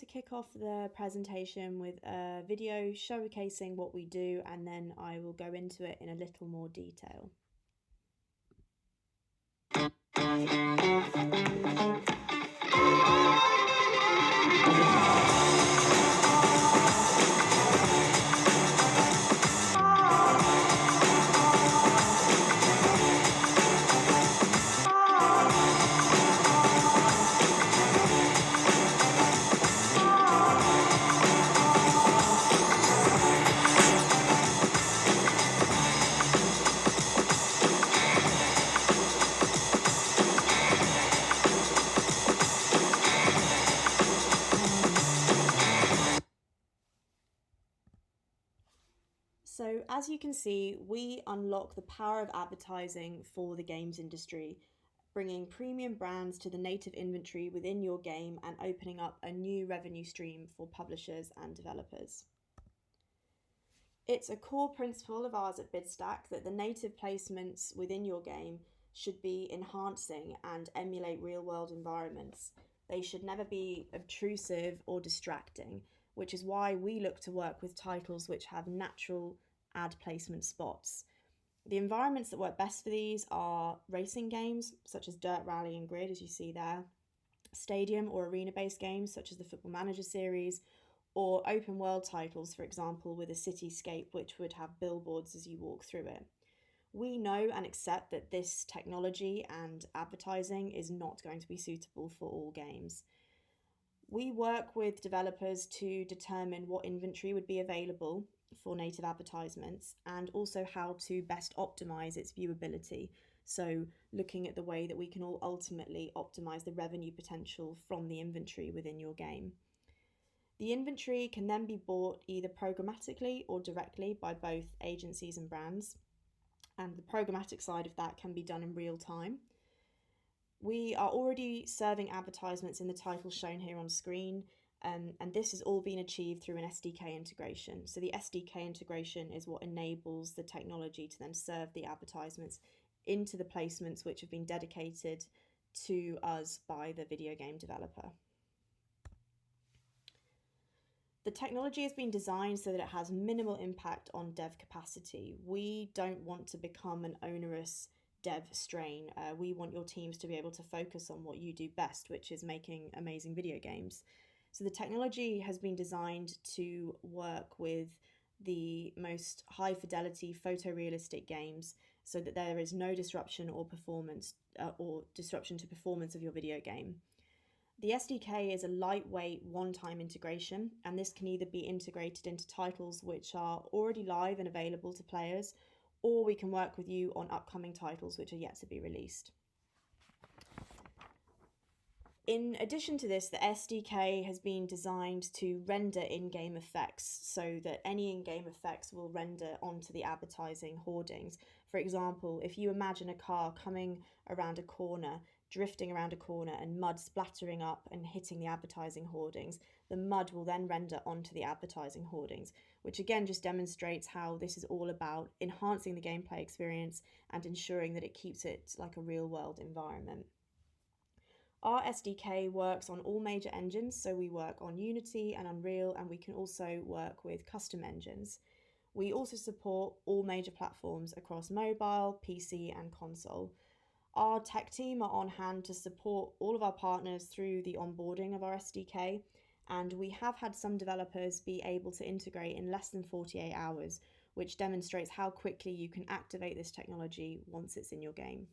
To kick off the presentation with a video showcasing what we do, and then I will go into it in a little more detail. So as you can see, we unlock the power of advertising for the games industry, bringing premium brands to the native inventory within your game and opening up a new revenue stream for publishers and developers. It's a core principle of ours at Bidstack that the native placements within your game should be enhancing and emulate real-world environments. They should never be obtrusive or distracting, which is why we look to work with titles which have natural ad placement spots. The environments that work best for these are racing games, such as Dirt Rally and Grid, as you see there, stadium or arena-based games, such as the Football Manager series, or open world titles, for example, with a cityscape which would have billboards as you walk through it. We know and accept that this technology and advertising is not going to be suitable for all games. We work with developers to determine what inventory would be available for native advertisements and also how to best optimize its viewability. So looking at the way that we can all ultimately optimize the revenue potential from the inventory within your game. The inventory can then be bought either programmatically or directly by both agencies and brands. And the programmatic side of that can be done in real time. We are already serving advertisements in the titles shown here on screen, and this has all been achieved through an SDK integration. So the SDK integration is what enables the technology to then serve the advertisements into the placements which have been dedicated to us by the video game developer. The technology has been designed so that it has minimal impact on dev capacity. We don't want to become an onerous dev strain. We want your teams to be able to focus on what you do best, which is making amazing video games. So the technology has been designed to work with the most high fidelity photorealistic games so that there is no disruption or disruption to performance of your video game. The SDK is a lightweight one-time integration, and this can either be integrated into titles which are already live and available to players, or we can work with you on upcoming titles which are yet to be released. In addition to this, the SDK has been designed to render in-game effects so that any in-game effects will render onto the advertising hoardings. For example, if you imagine a car coming around a corner, drifting around a corner and mud splattering up and hitting the advertising hoardings, the mud will then render onto the advertising hoardings, which again just demonstrates how this is all about enhancing the gameplay experience and ensuring that it keeps it like a real-world environment. Our SDK works on all major engines, so we work on Unity and Unreal, and we can also work with custom engines. We also support all major platforms across mobile, PC, and console. Our tech team are on hand to support all of our partners through the onboarding of our SDK, and we have had some developers be able to integrate in less than 48 hours, which demonstrates how quickly you can activate this technology once it's in your game.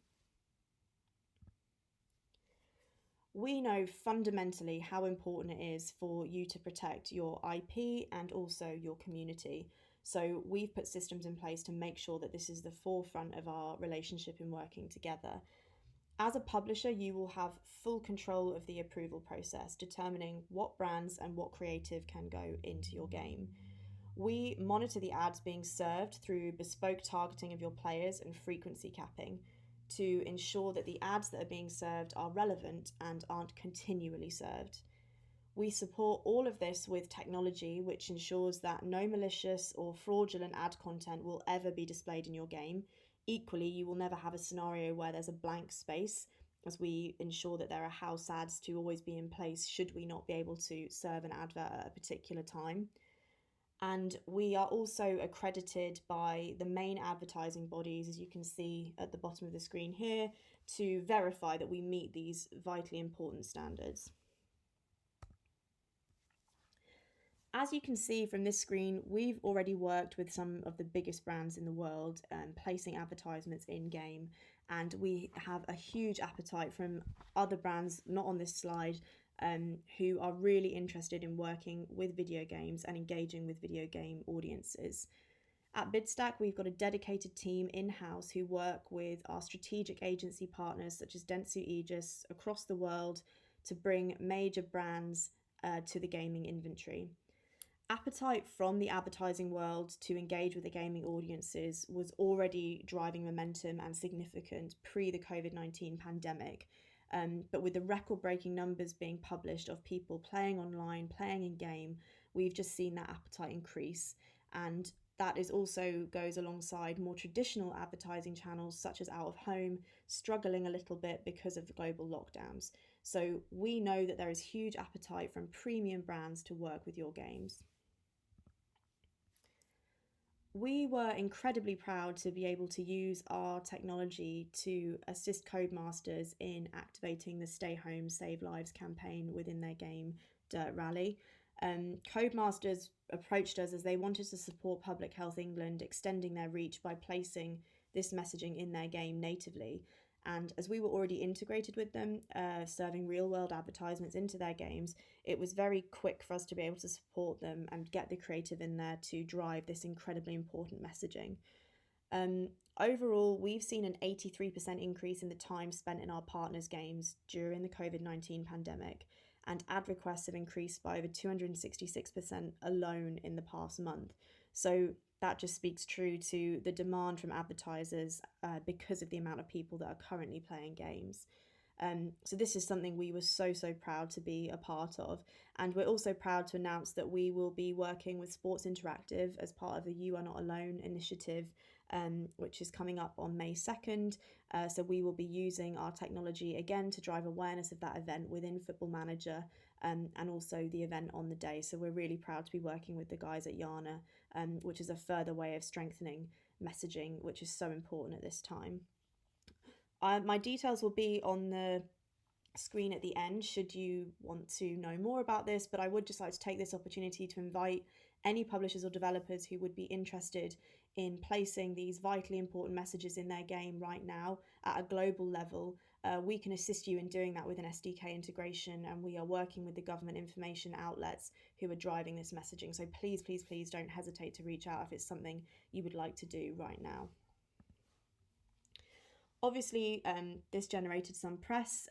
We know fundamentally how important it is for you to protect your IP and also your community. So we've put systems in place to make sure that this is the forefront of our relationship in working together. As a publisher, you will have full control of the approval process, determining what brands and what creative can go into your game. We monitor the ads being served through bespoke targeting of your players and frequency capping to ensure that the ads that are being served are relevant and aren't continually served. We support all of this with technology which ensures that no malicious or fraudulent ad content will ever be displayed in your game. Equally, you will never have a scenario where there's a blank space as we ensure that there are house ads to always be in place should we not be able to serve an advert at a particular time. And we are also accredited by the main advertising bodies, as you can see at the bottom of the screen here, to verify that we meet these vitally important standards. As you can see from this screen, we've already worked with some of the biggest brands in the world, placing advertisements in-game, and we have a huge appetite from other brands, not on this slide, who are really interested in working with video games and engaging with video game audiences. At Bidstack, we've got a dedicated team in-house who work with our strategic agency partners such as Dentsu Aegis across the world to bring major brands to the gaming inventory. Appetite from the advertising world to engage with the gaming audiences was already driving momentum and significant pre the COVID-19 pandemic. But with the record-breaking numbers being published of people playing online, playing in game, we've just seen that appetite increase. And that is also goes alongside more traditional advertising channels such as out of home, struggling a little bit because of the global lockdowns. So we know that there is huge appetite from premium brands to work with your games. We were incredibly proud to be able to use our technology to assist Codemasters in activating the Stay Home Save Lives campaign within their game Dirt Rally. Codemasters approached us as they wanted to support Public Health England extending their reach by placing this messaging in their game natively. And as we were already integrated with them, serving real-world advertisements into their games, it was very quick for us to be able to support them and get the creative in there to drive this incredibly important messaging. Overall, we've seen an 83% increase in the time spent in our partners' games during the COVID-19 pandemic, and ad requests have increased by over 266% alone in the past month. So that just speaks true to the demand from advertisers because of the amount of people that are currently playing games. So this is something we were so proud to be a part of. And we're also proud to announce that we will be working with Sports Interactive as part of the You Are Not Alone initiative, which is coming up on May 2nd. So we will be using our technology again to drive awareness of that event within Football Manager, and also the event on the day. So we're really proud to be working with the guys at Yana, which is a further way of strengthening messaging, which is so important at this time. My details will be on the screen at the end should you want to know more about this, but I would just like to take this opportunity to invite any publishers or developers who would be interested in placing these vitally important messages in their game right now at a global level. We can assist you in doing that with an SDK integration, and we are working with the government information outlets who are driving this messaging. So please don't hesitate to reach out if it's something you would like to do right now. Obviously, this generated some press,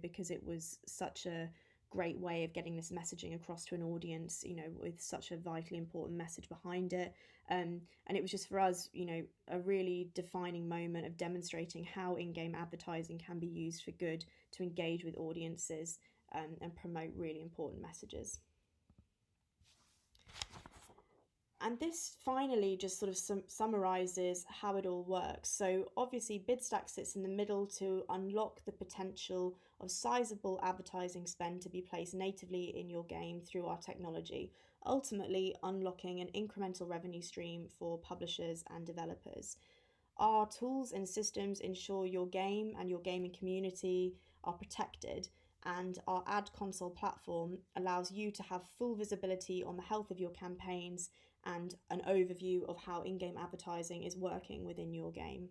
because it was such a great way of getting this messaging across to an audience, with such a vitally important message behind it. And it was just for us, a really defining moment of demonstrating how in-game advertising can be used for good to engage with audiences and promote really important messages. And this finally just sort of summarizes how it all works. So obviously Bidstack sits in the middle to unlock the potential of sizable advertising spend to be placed natively in your game through our technology, ultimately unlocking an incremental revenue stream for publishers and developers. Our tools and systems ensure your game and your gaming community are protected, and our ad console platform allows you to have full visibility on the health of your campaigns and an overview of how in-game advertising is working within your game.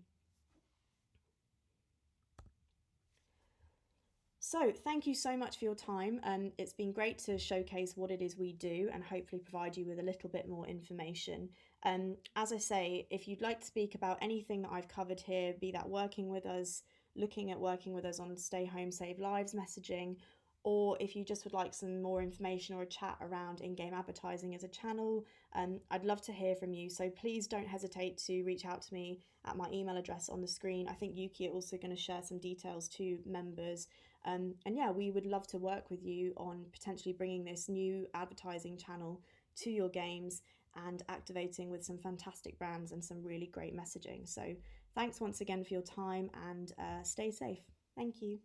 So thank you so much for your time. It's been great to showcase what it is we do and hopefully provide you with a little bit more information. As I say, if you'd like to speak about anything that I've covered here, be that looking at working with us on Stay Home Save Lives messaging, or if you just would like some more information or a chat around in-game advertising as a channel, I'd love to hear from you. So please don't hesitate to reach out to me at my email address on the screen. I think Ukie are also going to share some details to members. And yeah, we would love to work with you on potentially bringing this new advertising channel to your games and activating with some fantastic brands and some really great messaging. So thanks once again for your time, and stay safe. Thank you.